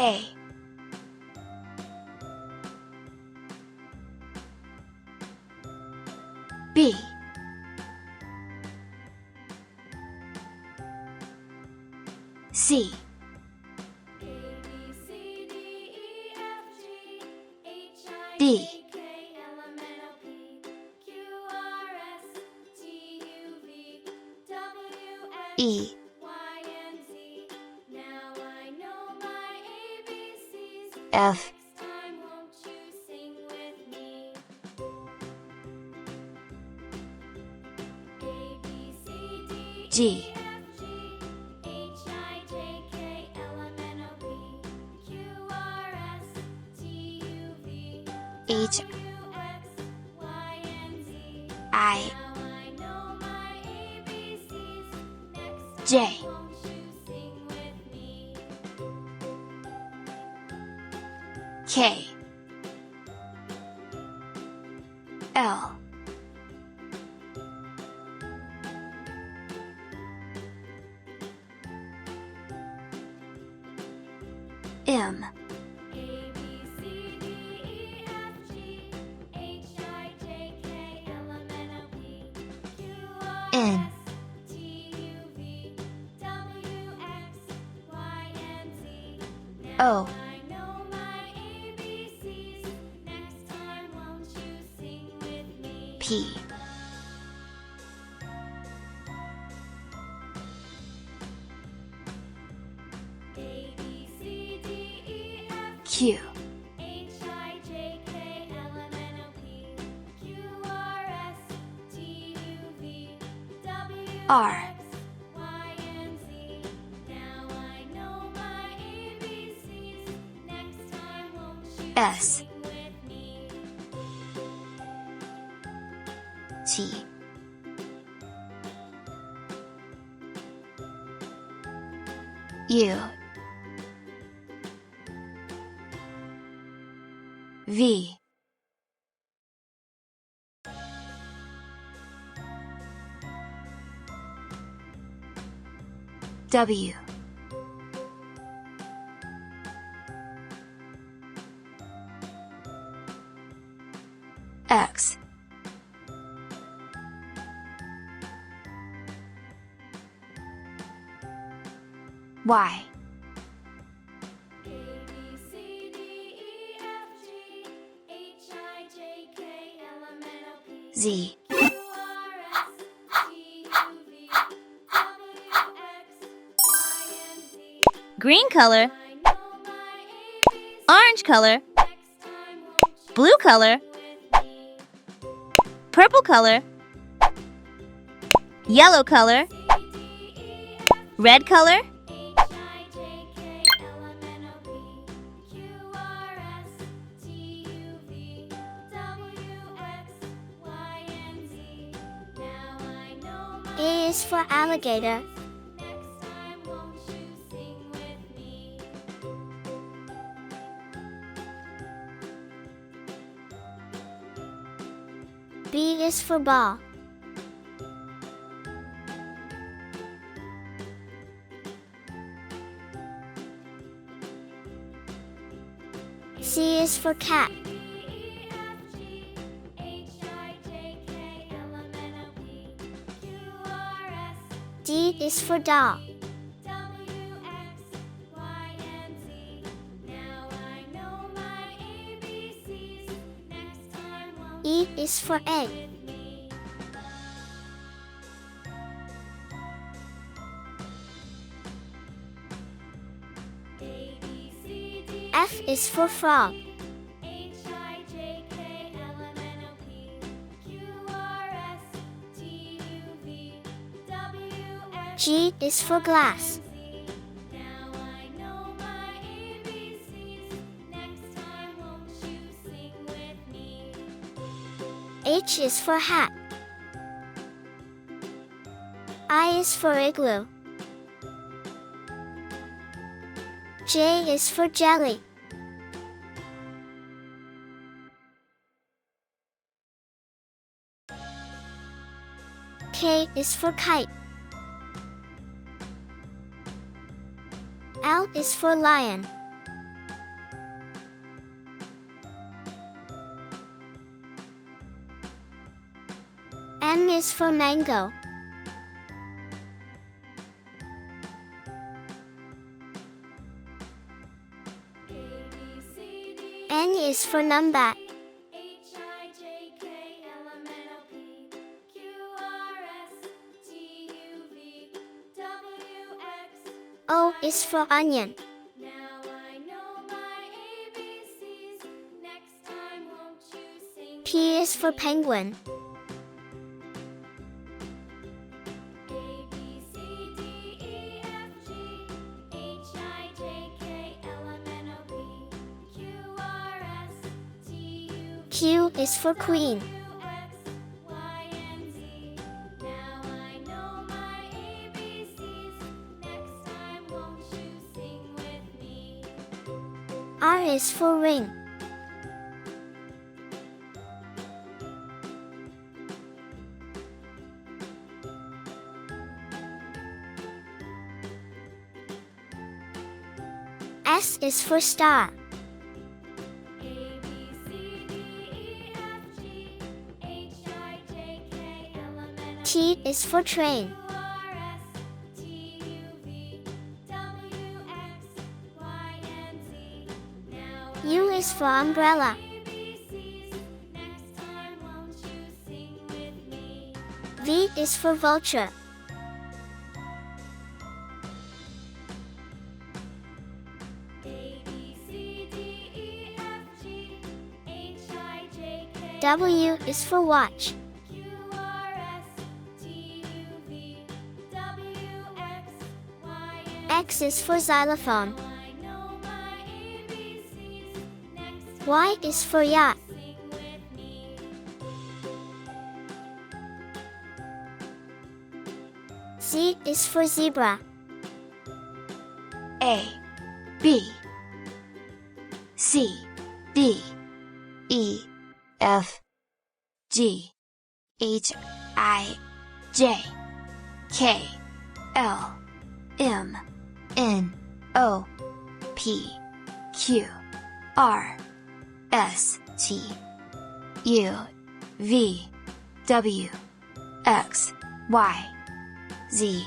A, B, C, D, E, F, G, H, I, J, K, L, M, N, O, P, Q, R, S, T, U, V, W, X, Y, Z, green color, orange color, blue color, purple color, yellow color, red color, A is for alligator. B is for ball. C is for cat. D is for doll. E is for egg. F is for frog. G is for glass. H is for hat. I is for igloo. J is for jelly. K is for kite. L is for lion. M is for mango. N is for numbat. O is for onion. P is for penguin. Q is for queen. R is for ring. S is for star. T is for train. U is for umbrella. V is for vulture. W is for watch. X is for xylophone. Y is for yacht. Z is for zebra. A, B, C, D, E, F, G, H, I, J, K, L, M, N, O, P, Q, R, S, T, U, V, W, X, Y, Z.